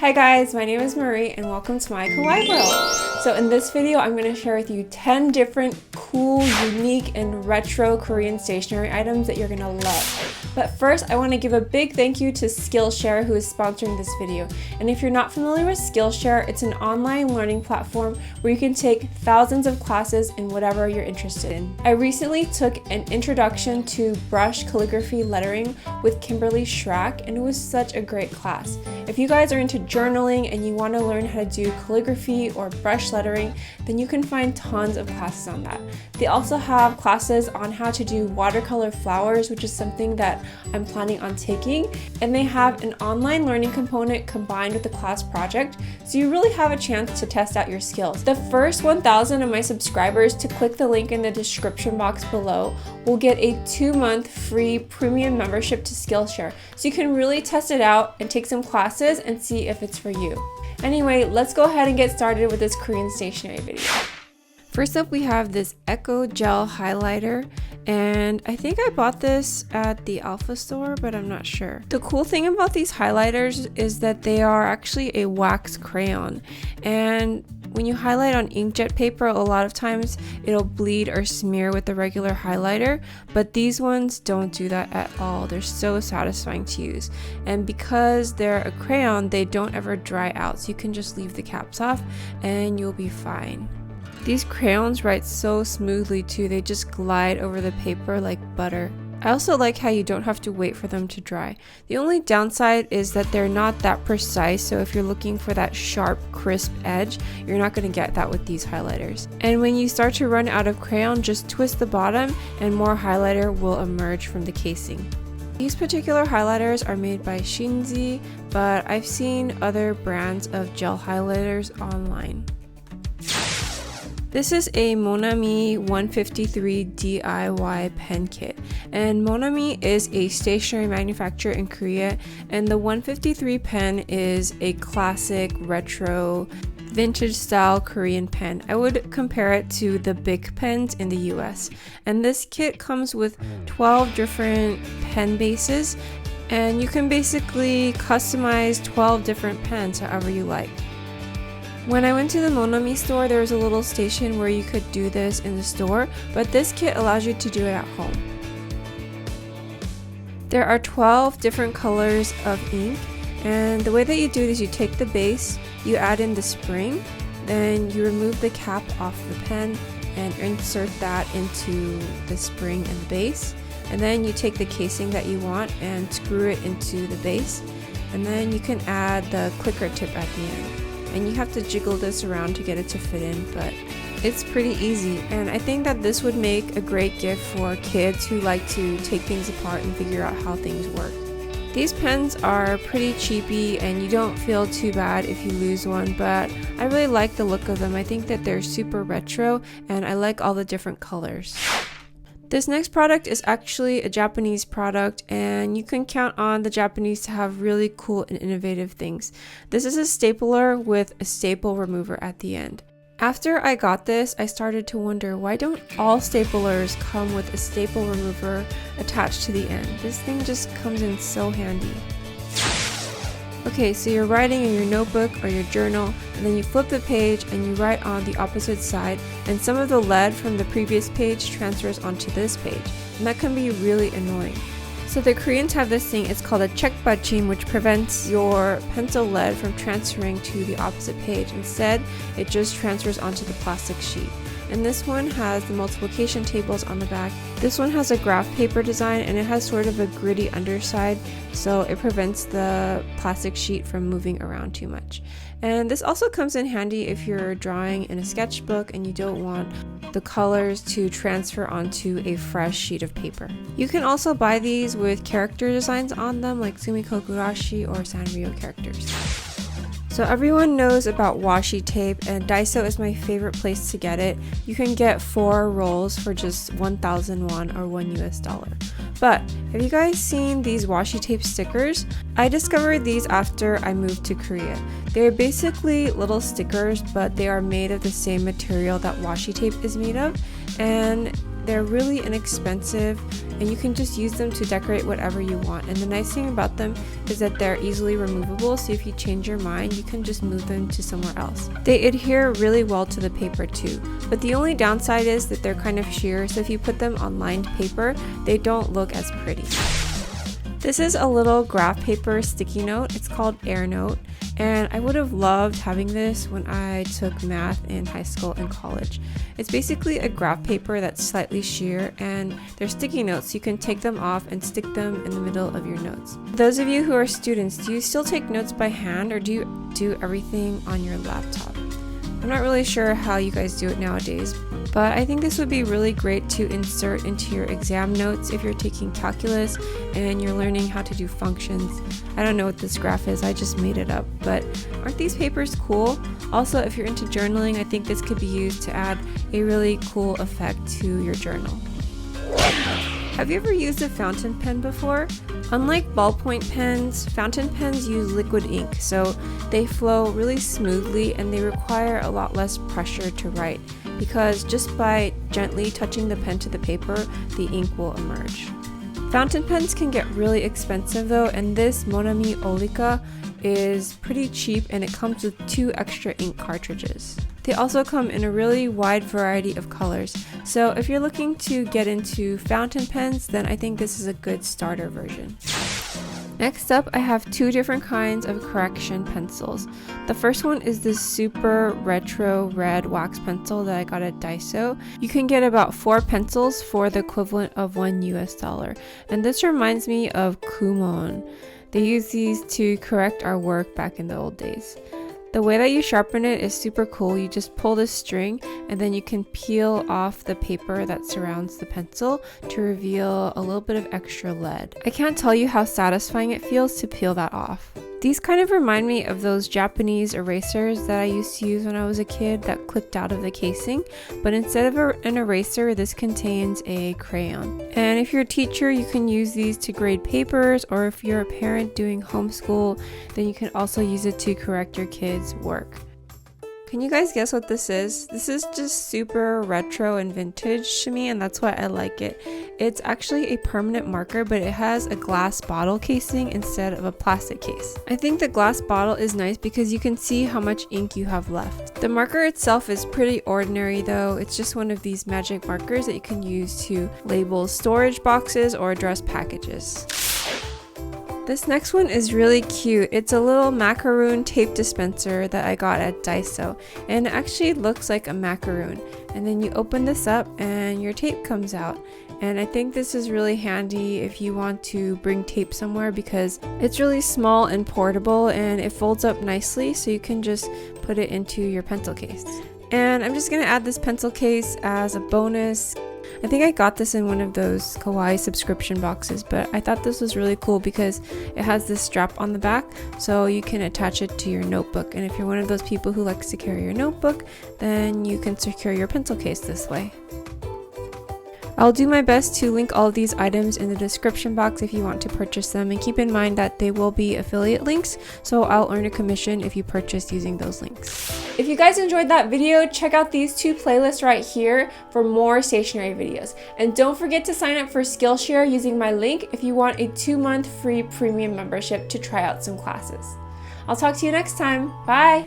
Hi guys, my name is Marie and welcome to my Kawaii world. So in this video, I'm going to share with you 10 different cool, unique, and retro Korean stationery items that you're going to love. But first, I want to give a big thank you to Skillshare who is sponsoring this video. And if you're not familiar with Skillshare, it's an online learning platform where you can take thousands of classes in whatever you're interested in. I recently took an introduction to brush calligraphy lettering with Kimberly Schrack, and it was such a great class. If you guys are into journaling and you want to learn how to do calligraphy or brush lettering, then you can find tons of classes on that. They also have classes on how to do watercolor flowers, which is something that I'm planning on taking, and they have an online learning component combined with the class project, so you really have a chance to test out your skills. The first 1,000 of my subscribers to click the link in the description box below will get a 2-month free premium membership to Skillshare, so you can really test it out and take some classes and see if it's for you. Anyway, let's go ahead and get started with this Korean stationery video. First up, we have this Echo Gel Highlighter, and I think I bought this at the Alpha store, but I'm not sure. The cool thing about these highlighters is that they are actually a wax crayon, and when you highlight on inkjet paper, a lot of times it'll bleed or smear with the regular highlighter, but these ones don't do that at all. They're so satisfying to use, and because they're a crayon, they don't ever dry out, so you can just leave the caps off and you'll be fine. These crayons write so smoothly too, they just glide over the paper like butter. I also like how you don't have to wait for them to dry. The only downside is that they're not that precise, so if you're looking for that sharp, crisp edge, you're not going to get that with these highlighters. And when you start to run out of crayon, just twist the bottom and more highlighter will emerge from the casing. These particular highlighters are made by Shinzi, but I've seen other brands of gel highlighters online. This is a Monami 153 DIY Pen Kit, and Monami is a stationery manufacturer in Korea, and the 153 pen is a classic retro vintage style Korean pen. I would compare it to the Bic pens in the US, and this kit comes with 12 different pen bases, and you can basically customize 12 different pens however you like. When I went to the Monomi store, there was a little station where you could do this in the store, but this kit allows you to do it at home. There are 12 different colors of ink, and the way that you do it is you take the base, you add in the spring, then you remove the cap off the pen and insert that into the spring and the base, and then you take the casing that you want and screw it into the base, and then you can add the clicker tip at the end. And you have to jiggle this around to get it to fit in, but it's pretty easy, and I think that this would make a great gift for kids who like to take things apart and figure out how things work. These pens are pretty cheapy and you don't feel too bad if you lose one, but I really like the look of them. I think that they're super retro and I like all the different colors. This next product is actually a Japanese product, and you can count on the Japanese to have really cool and innovative things. This is a stapler with a staple remover at the end. After I got this, I started to wonder, why don't all staplers come with a staple remover attached to the end? This thing just comes in so handy. Okay, so you're writing in your notebook or your journal, and then you flip the page and you write on the opposite side, and some of the lead from the previous page transfers onto this page, and that can be really annoying. So the Koreans have this thing, it's called a Checkbud, which prevents your pencil lead from transferring to the opposite page. Instead, it just transfers onto the plastic sheet. And this one has the multiplication tables on the back. This one has a graph paper design, and it has sort of a gritty underside, so it prevents the plastic sheet from moving around too much. And this also comes in handy if you're drawing in a sketchbook and you don't want the colors to transfer onto a fresh sheet of paper. You can also buy these with character designs on them, like Sumiko Gurashi or Sanrio characters. So everyone knows about washi tape, and Daiso is my favorite place to get it. You can get 4 rolls for just 1,000 won or $1 US. But have you guys seen these washi tape stickers? I discovered these after I moved to Korea. They're basically little stickers, but they are made of the same material that washi tape is made of, and they're really inexpensive and you can just use them to decorate whatever you want. And the nice thing about them is that they're easily removable, so if you change your mind, you can just move them to somewhere else. They adhere really well to the paper too, but the only downside is that they're kind of sheer, so if you put them on lined paper, they don't look as pretty. This is a little graph paper sticky note. It's called Air Note, and I would have loved having this when I took math in high school and college. It's basically a graph paper that's slightly sheer, and they're sticky notes, so you can take them off and stick them in the middle of your notes. Those of you who are students, do you still take notes by hand or do you do everything on your laptop? I'm not really sure how you guys do it nowadays, but I think this would be really great to insert into your exam notes if you're taking calculus and you're learning how to do functions. I don't know what this graph is, I just made it up, but aren't these papers cool? Also, if you're into journaling, I think this could be used to add a really cool effect to your journal. Have you ever used a fountain pen before? Unlike ballpoint pens, fountain pens use liquid ink, so they flow really smoothly and they require a lot less pressure to write, because just by gently touching the pen to the paper, the ink will emerge. Fountain pens can get really expensive though, and this Monami Oil is pretty cheap and it comes with 2 extra ink cartridges. They also come in a really wide variety of colors, so if you're looking to get into fountain pens, then I think this is a good starter version. Next up, I have 2 different kinds of correction pencils. The first one is this super retro red wax pencil that I got at Daiso. You can get about 4 pencils for the equivalent of $1 US, and this reminds me of Kumon. They used these to correct our work back in the old days. The way that you sharpen it is super cool. You just pull this string and then you can peel off the paper that surrounds the pencil to reveal a little bit of extra lead. I can't tell you how satisfying it feels to peel that off. These kind of remind me of those Japanese erasers that I used to use when I was a kid that clicked out of the casing, but instead of an eraser, this contains a crayon. And if you're a teacher, you can use these to grade papers, or if you're a parent doing homeschool, then you can also use it to correct your kids' work. Can you guys guess what this is? This is just super retro and vintage to me, and that's why I like it. It's actually a permanent marker, but it has a glass bottle casing instead of a plastic case. I think the glass bottle is nice because you can see how much ink you have left. The marker itself is pretty ordinary though. It's just one of these magic markers that you can use to label storage boxes or address packages. This next one is really cute. It's a little macaroon tape dispenser that I got at Daiso, and it actually looks like a macaroon. And then you open this up and your tape comes out. And I think this is really handy if you want to bring tape somewhere because it's really small and portable and it folds up nicely, so you can just put it into your pencil case. And I'm just going to add this pencil case as a bonus. I think I got this in one of those Kawaii subscription boxes, but I thought this was really cool because it has this strap on the back, so you can attach it to your notebook. And if you're one of those people who likes to carry your notebook, then you can secure your pencil case this way. I'll do my best to link all of these items in the description box if you want to purchase them, and keep in mind that they will be affiliate links, so I'll earn a commission if you purchase using those links. If you guys enjoyed that video, check out these 2 playlists right here for more stationery videos. And don't forget to sign up for Skillshare using my link if you want a 2-month free premium membership to try out some classes. I'll talk to you next time. Bye!